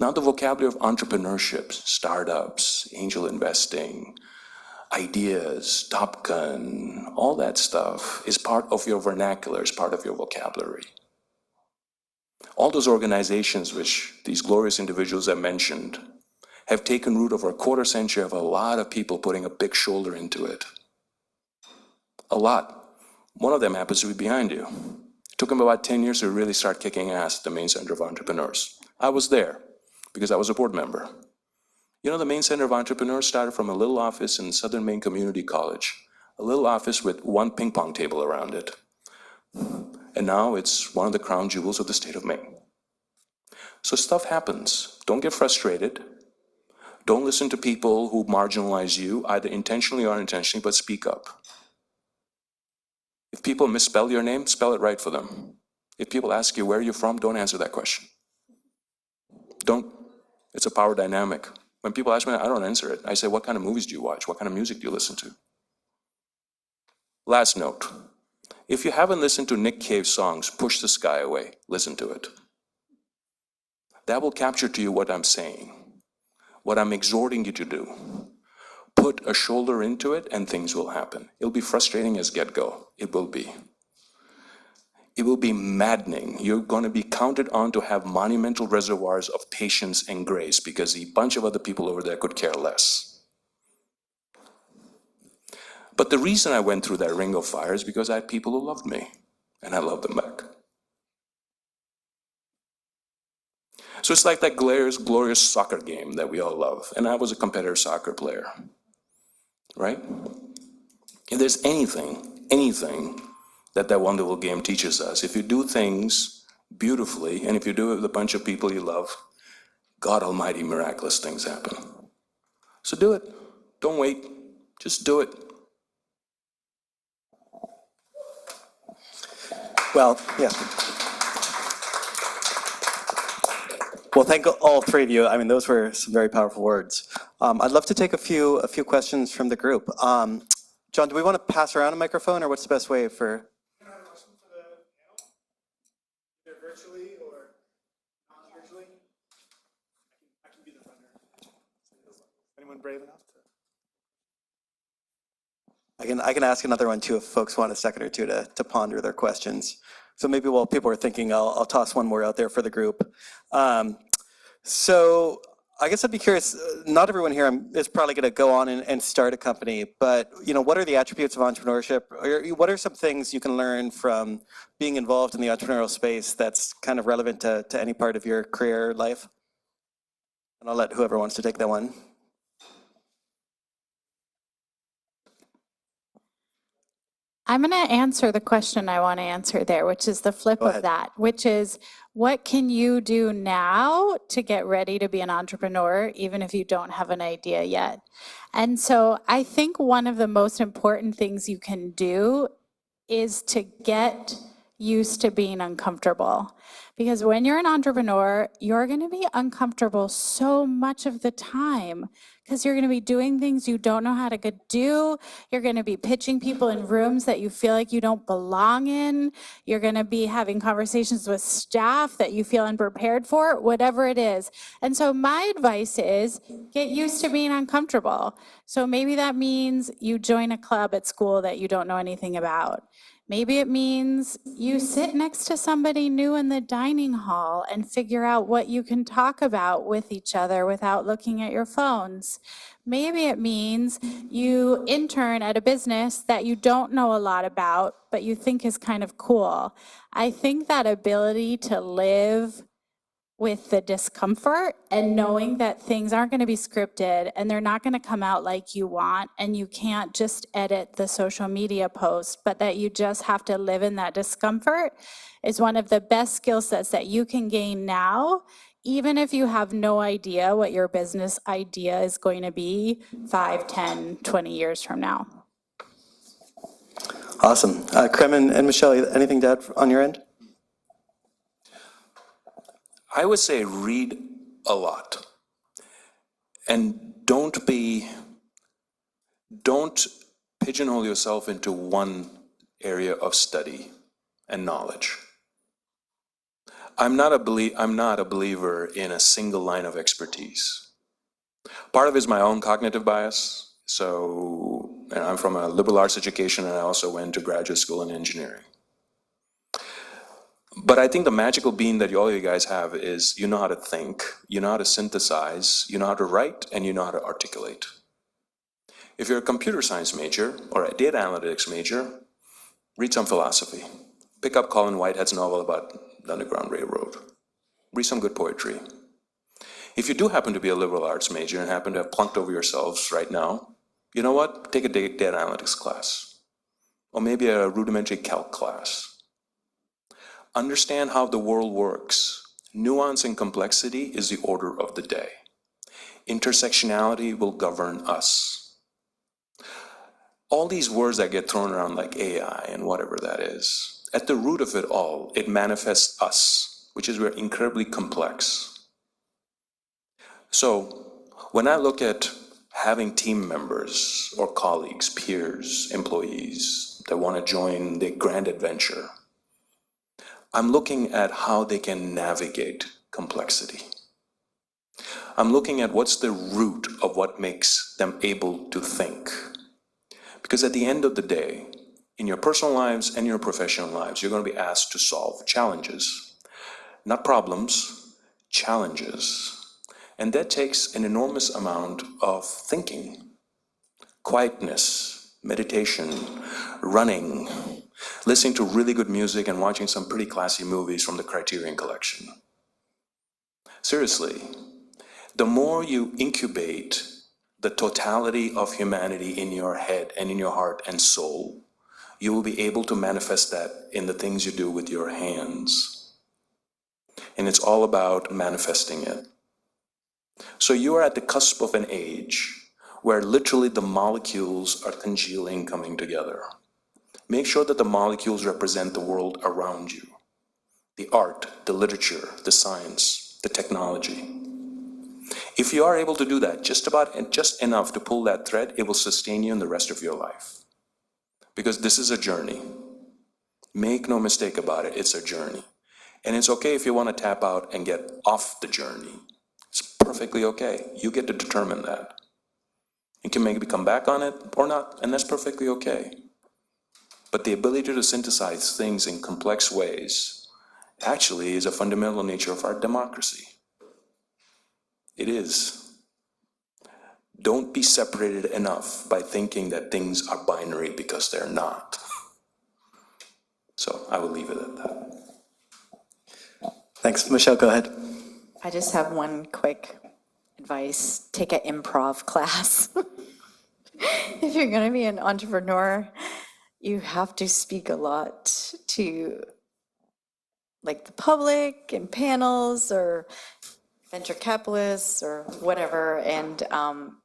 Now the vocabulary of entrepreneurship, startups, angel investing, ideas, Top Gun, all that stuff is part of your vernacular, is part of your vocabulary. All those organizations which these glorious individuals I mentioned have taken root over a quarter century of a lot of people putting a big shoulder into it. A lot. One of them happens to be behind you. It took them about 10 years to really start kicking ass at the Maine Center of Entrepreneurs. I was there because I was a board member. You know, the Maine Center of Entrepreneurs started from a little office in Southern Maine Community College, a little office with 1 ping pong table around it. And now it's one of the crown jewels of the state of Maine. So stuff happens. Don't get frustrated. Don't listen to people who marginalize you, either intentionally or unintentionally, but speak up. If people misspell your name, spell it right for them. If people ask you where you're from, don't answer that question. Don't. It's a power dynamic. When people ask me, I don't answer it. I say, what kind of movies do you watch? What kind of music do you listen to? Last note. If you haven't listened to Nick Cave's songs, Push the Sky Away, listen to it. That will capture to you what I'm saying, what I'm exhorting you to do. Put a shoulder into it and things will happen. It'll be frustrating as get-go. It will be. It will be maddening. You're going to be counted on to have monumental reservoirs of patience and grace because a bunch of other people over there could care less. But the reason I went through that ring of fire is because I had people who loved me, and I loved them back. So it's like that glorious soccer game that we all love, and I was a competitive soccer player, right? If there's anything that wonderful game teaches us. If you do things beautifully, and if you do it with a bunch of people you love, God Almighty, miraculous things happen. So do it. Don't wait. Just do it. Well, yeah. Well, thank all three of you. I mean, those were some very powerful words. I'd love to take a few questions from the group. John, do we want to pass around a microphone, or what's the best way for? Can I have a question for the panel? Either virtually or non-virtually? I can be the runner. Anyone brave enough to? I can ask another one too if folks want a second or two to ponder their questions. So maybe while people are thinking, I'll toss one more out there for the group. So I guess I'd be curious, not everyone here is probably going to go on and start a company, but what are the attributes of entrepreneurship? Or what are some things you can learn from being involved in the entrepreneurial space that's kind of relevant to any part of your career life? And I'll let whoever wants to take that one. I'm going to answer the question I want to answer there, which is the flip Go of ahead. that, which is what can you do now to get ready to be an entrepreneur, even if you don't have an idea yet? And so I think one of the most important things you can do is to get used to being uncomfortable. Because when you're an entrepreneur, you're going to be uncomfortable so much of the time because you're going to be doing things you don't know how to do. You're going to be pitching people in rooms that you feel like you don't belong in. You're going to be having conversations with staff that you feel unprepared for, whatever it is. And so my advice is get used to being uncomfortable. So maybe that means you join a club at school that you don't know anything about. Maybe it means you sit next to somebody new in the dining hall and figure out what you can talk about with each other without looking at your phones. Maybe it means you intern at a business that you don't know a lot about, but you think is kind of cool. I think that ability to live with the discomfort and knowing that things aren't going to be scripted and they're not going to come out like you want, and you can't just edit the social media post, but that you just have to live in that discomfort is one of the best skill sets that you can gain now, even if you have no idea what your business idea is going to be 5, 10, 20 years from now. Awesome. Krem and Michelle, anything to add on your end? I would say read a lot. And don't pigeonhole yourself into one area of study and knowledge. I'm not a believer in a single line of expertise. Part of it is my own cognitive bias. So, and I'm from a liberal arts education, and I also went to graduate school in engineering. But I think the magical bean that all you guys have is you know how to think, you know how to synthesize, you know how to write, and you know how to articulate. If you're a computer science major or a data analytics major, read some philosophy. Pick up Colin Whitehead's novel about the Underground Railroad. Read some good poetry. If you do happen to be a liberal arts major and happen to have plunked over yourselves right now, you know what? Take a data analytics class. Or maybe a rudimentary calc class. Understand how the world works. Nuance and complexity is the order of the day. Intersectionality will govern us. All these words that get thrown around like AI and whatever that is, at the root of it all, it manifests us, which is we're incredibly complex. So when I look at having team members or colleagues, peers, employees that want to join the grand adventure, I'm looking at how they can navigate complexity. I'm looking at what's the root of what makes them able to think. Because at the end of the day, in your personal lives and your professional lives, you're going to be asked to solve challenges. Not problems, challenges. And that takes an enormous amount of thinking, quietness, meditation, running, listening to really good music and watching some pretty classy movies from the Criterion Collection. Seriously, the more you incubate the totality of humanity in your head and in your heart and soul, you will be able to manifest that in the things you do with your hands. And it's all about manifesting it. So you are at the cusp of an age where literally the molecules are congealing, coming together. Make sure that the molecules represent the world around you. The art, the literature, the science, the technology. If you are able to do that just enough to pull that thread, it will sustain you in the rest of your life. Because this is a journey. Make no mistake about it, it's a journey. And it's okay if you want to tap out and get off the journey. It's perfectly okay. You get to determine that. You can maybe come back on it or not, and that's perfectly okay. But the ability to synthesize things in complex ways actually is a fundamental nature of our democracy. It is. Don't be separated enough by thinking that things are binary, because they're not. So I will leave it at that. Thanks. Michelle, go ahead. I just have one quick advice. Take an improv class. If you're going to be an entrepreneur, you have to speak a lot to like the public and panels or venture capitalists or whatever. And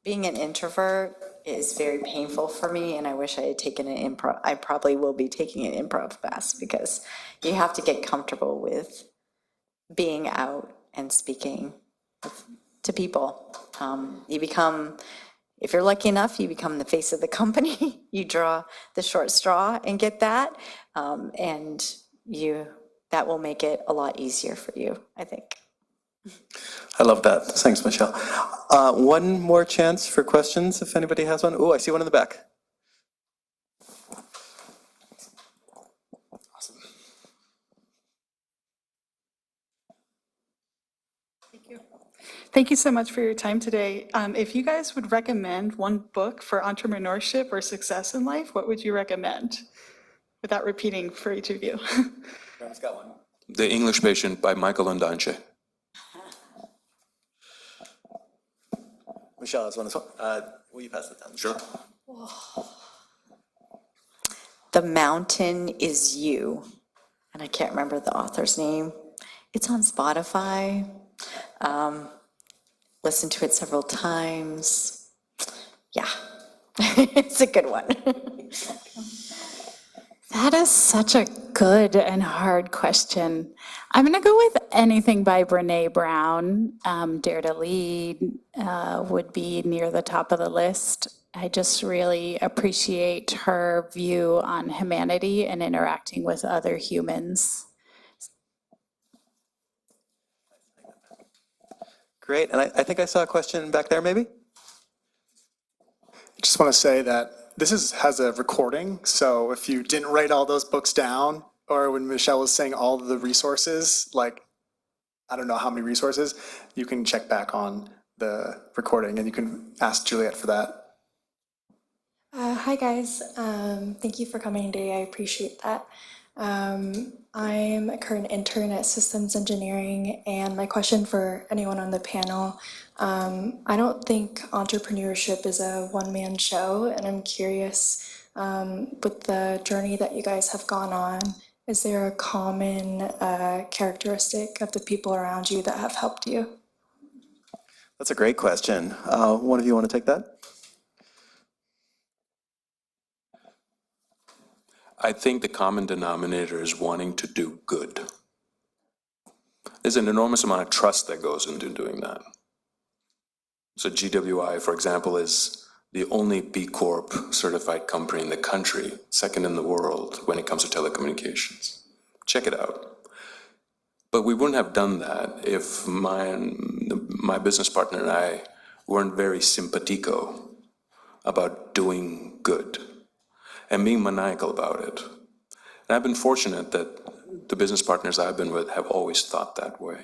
being an introvert is very painful for me. And I wish I had taken an improv. I probably will be taking an improv class, because you have to get comfortable with being out and speaking to people. You become, if you're lucky enough, you become the face of the company. You draw the short straw and get that. And that will make it a lot easier for you, I think. I love that. Thanks, Michelle. One more chance for questions if anybody has one. Oh, I see one in the back. Thank you so much for your time today. If you guys would recommend one book for entrepreneurship or success in life, what would you recommend? Without repeating for each of you. Graham's got one. The English Patient by Michael Ondaatje. Michelle has one as well. Will you pass that down? Sure. The Mountain Is You, and I can't remember the author's name. It's on Spotify. Listened to it several times. Yeah, it's a good one. That is such a good and hard question. I'm going to go with anything by Brené Brown. Dare to Lead would be near the top of the list. I just really appreciate her view on humanity and interacting with other humans. Great. And I think I saw a question back there, maybe? I just want to say that this has a recording, so if you didn't write all those books down, or when Michelle was saying all the resources, like, I don't know how many resources, you can check back on the recording and you can ask Juliet for that. Hi guys, thank you for coming today, I appreciate that. I'm a current intern at Systems Engineering, and my question for anyone on the panel, I don't think entrepreneurship is a one-man show, and I'm curious, with the journey that you guys have gone on, is there a common characteristic of the people around you that have helped you? That's a great question. One of you want to take that? I think the common denominator is wanting to do good. There's an enormous amount of trust that goes into doing that. So GWI, for example, is the only B Corp certified company in the country, second in the world when it comes to telecommunications. Check it out. But we wouldn't have done that if my business partner and I weren't very simpatico about doing good and being maniacal about it. And I've been fortunate that the business partners I've been with have always thought that way.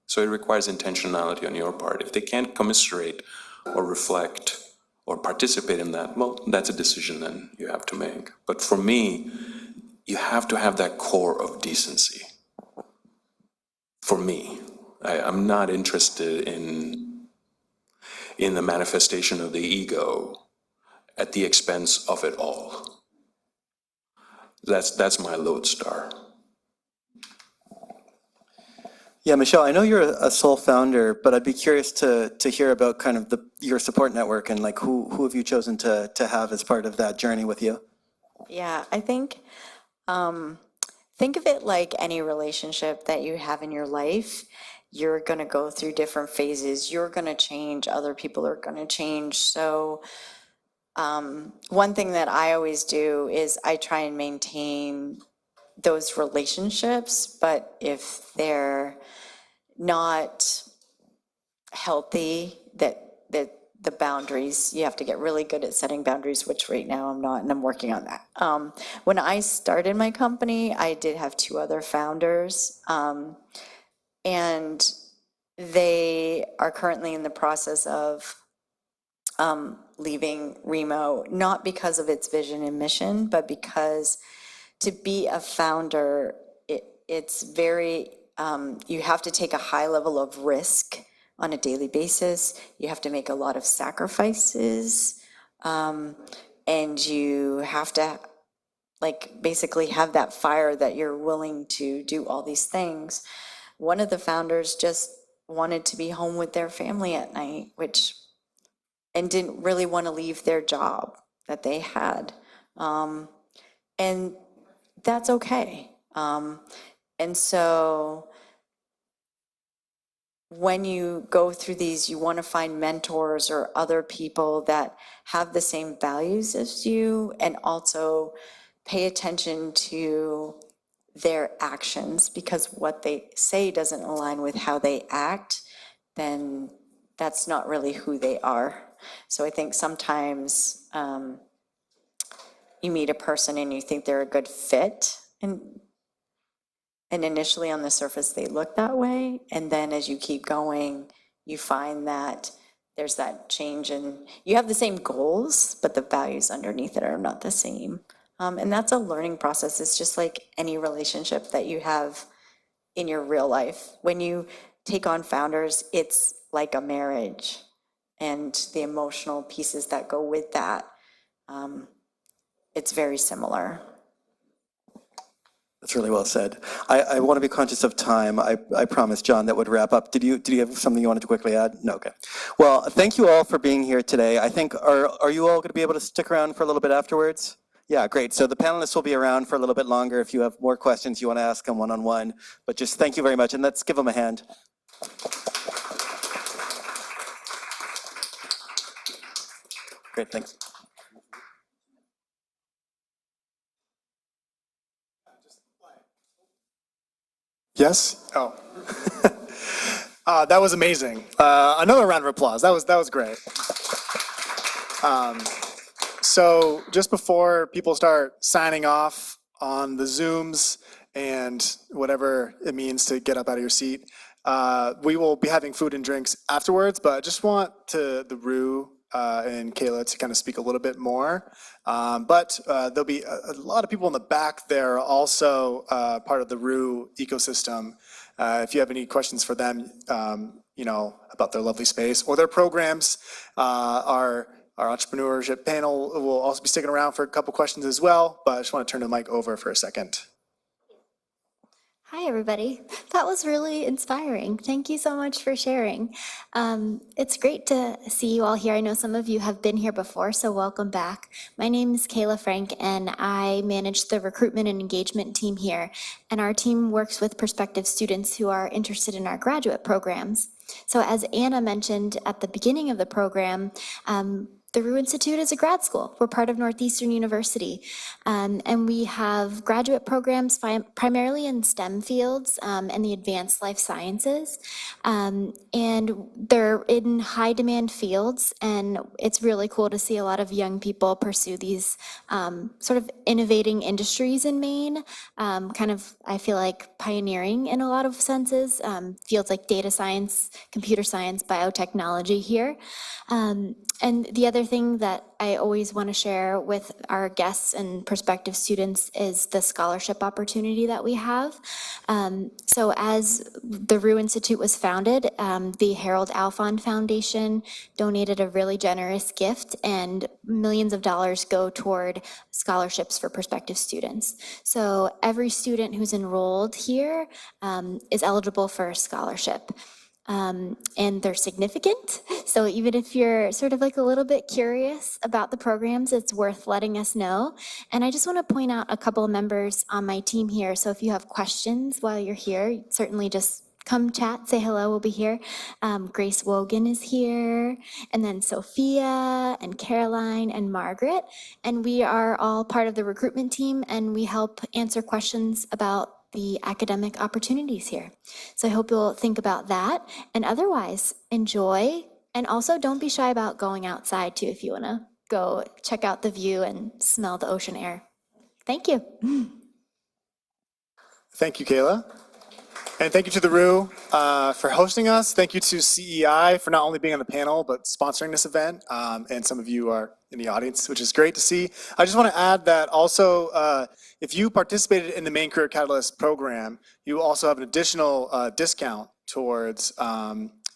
So it requires intentionality on your part. If they can't commiserate or reflect or participate in that, well, that's a decision then you have to make. But for me, you have to have that core of decency. For me, I'm not interested in the manifestation of the ego at the expense of it all. That's my lodestar. Yeah, Michelle, I know you're a sole founder, but I'd be curious to hear about kind of your support network and like who have you chosen to have as part of that journey with you? Yeah, I think of it like any relationship that you have in your life. You're going to go through different phases. You're going to change. Other people are going to change. So one thing that I always do is I try and maintain those relationships, but if they're not healthy, that the boundaries, you have to get really good at setting boundaries, which right now I'm not, and I'm working on that. When I started my company, I did have 2 other founders, and they are currently in the process of leaving Remo, not because of its vision and mission, but because to be a founder, it's very, you have to take a high level of risk on a daily basis. You have to make a lot of sacrifices, and you have to like basically have that fire that you're willing to do all these things. One of the founders just wanted to be home with their family at night, and didn't really want to leave their job that they had. And that's okay. And so when you go through these, you want to find mentors or other people that have the same values as you, and also pay attention to their actions, because what they say doesn't align with how they act, then that's not really who they are. So I think sometimes you meet a person and you think they're a good fit, and initially on the surface they look that way, and then as you keep going, you find that there's that change, and you have the same goals, but the values underneath it are not the same. And that's a learning process. It's just like any relationship that you have in your real life. When you take on founders, it's like a marriage, and the emotional pieces that go with that, it's very similar. That's really well said. I want to be conscious of time. I promised John that would wrap up. Did you have something you wanted to quickly add? No, okay. Well, thank you all for being here today. I think, are you all going to be able to stick around for a little bit afterwards? Yeah, great. So the panelists will be around for a little bit longer if you have more questions you want to ask them one-on-one. But just thank you very much, and let's give them a hand. Great, thanks. Yes? Oh. That was amazing. Another round of applause. That was great. So just before people start signing off on the Zooms and whatever it means to get up out of your seat, we will be having food and drinks afterwards, but I just want the Roux and Kayla to kind of speak a little bit more. But there'll be a lot of people in the back there also part of the Roux ecosystem. If you have any questions for them, about their lovely space or their programs, our entrepreneurship panel will also be sticking around for a couple questions as well, but I just want to turn the mic over for a second. Hi, everybody. That was really inspiring. Thank you so much for sharing. It's great to see you all here. I know some of you have been here before, so welcome back. My name is Kayla Frank, and I manage the recruitment and engagement team here. And our team works with prospective students who are interested in our graduate programs. So as Anna mentioned at the beginning of the program, the Roux Institute is a grad school. We're part of Northeastern University, and we have graduate programs primarily in STEM fields and the advanced life sciences, and they're in high demand fields, and it's really cool to see a lot of young people pursue these sort of innovating industries in Maine, kind of, I feel like, pioneering in a lot of senses, fields like data science, computer science, biotechnology here. And the other thing that I always want to share with our guests and prospective students is the scholarship opportunity that we have. So as the Roux Institute was founded, the Harold Alfond Foundation donated a really generous gift, and millions of dollars go toward scholarships for prospective students. So every student who's enrolled here is eligible for a scholarship. And they're significant. So even if you're sort of like a little bit curious about the programs, it's worth letting us know. And I just want to point out a couple of members on my team here. So if you have questions while you're here, certainly just come chat, say hello, we'll be here. Grace Wogan is here, and then Sophia and Caroline and Margaret. And we are all part of the recruitment team, and we help answer questions about the academic opportunities here. So I hope you'll think about that, and otherwise enjoy, and also don't be shy about going outside too if you want to go check out the view and smell the ocean air. Thank you. Thank you, Kayla. And thank you to the Roux for hosting us. Thank you to CEI for not only being on the panel, but sponsoring this event. And some of you are in the audience, which is great to see. I just want to add that also, if you participated in the Maine Career Catalyst program, you also have an additional discount towards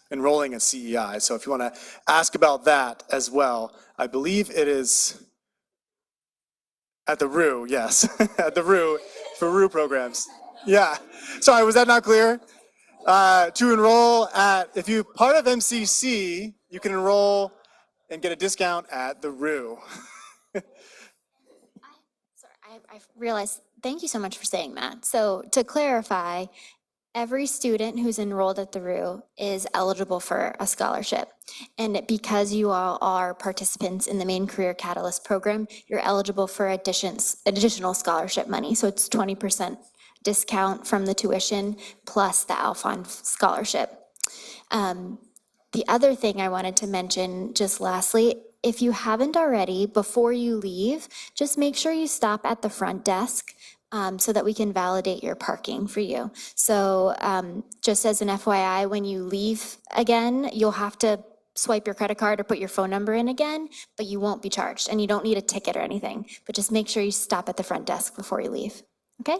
enrolling at CEI. So if you want to ask about that as well, I believe it is at the Roux, yes, at the Roux, for Roux programs. Yeah, sorry, was that not clear? To enroll at, if you're part of MCC, you can enroll and get a discount at the Roux. Sorry, I realized, thank you so much for saying that. So to clarify, every student who's enrolled at the Roux is eligible for a scholarship. And because you all are participants in the Maine Career Catalyst program, you're eligible for additional scholarship money. So it's 20% discount from the tuition plus the Alfond scholarship. The other thing I wanted to mention, just lastly, if you haven't already, before you leave, just make sure you stop at the front desk so that we can validate your parking for you. So just as an FYI, when you leave again, you'll have to swipe your credit card or put your phone number in again, but you won't be charged, and you don't need a ticket or anything. But just make sure you stop at the front desk before you leave. Okay?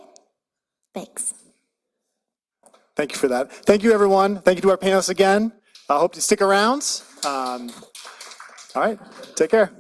Thanks. Thank you for that. Thank you, everyone. Thank you to our panelists again. I hope you stick around. All right, take care.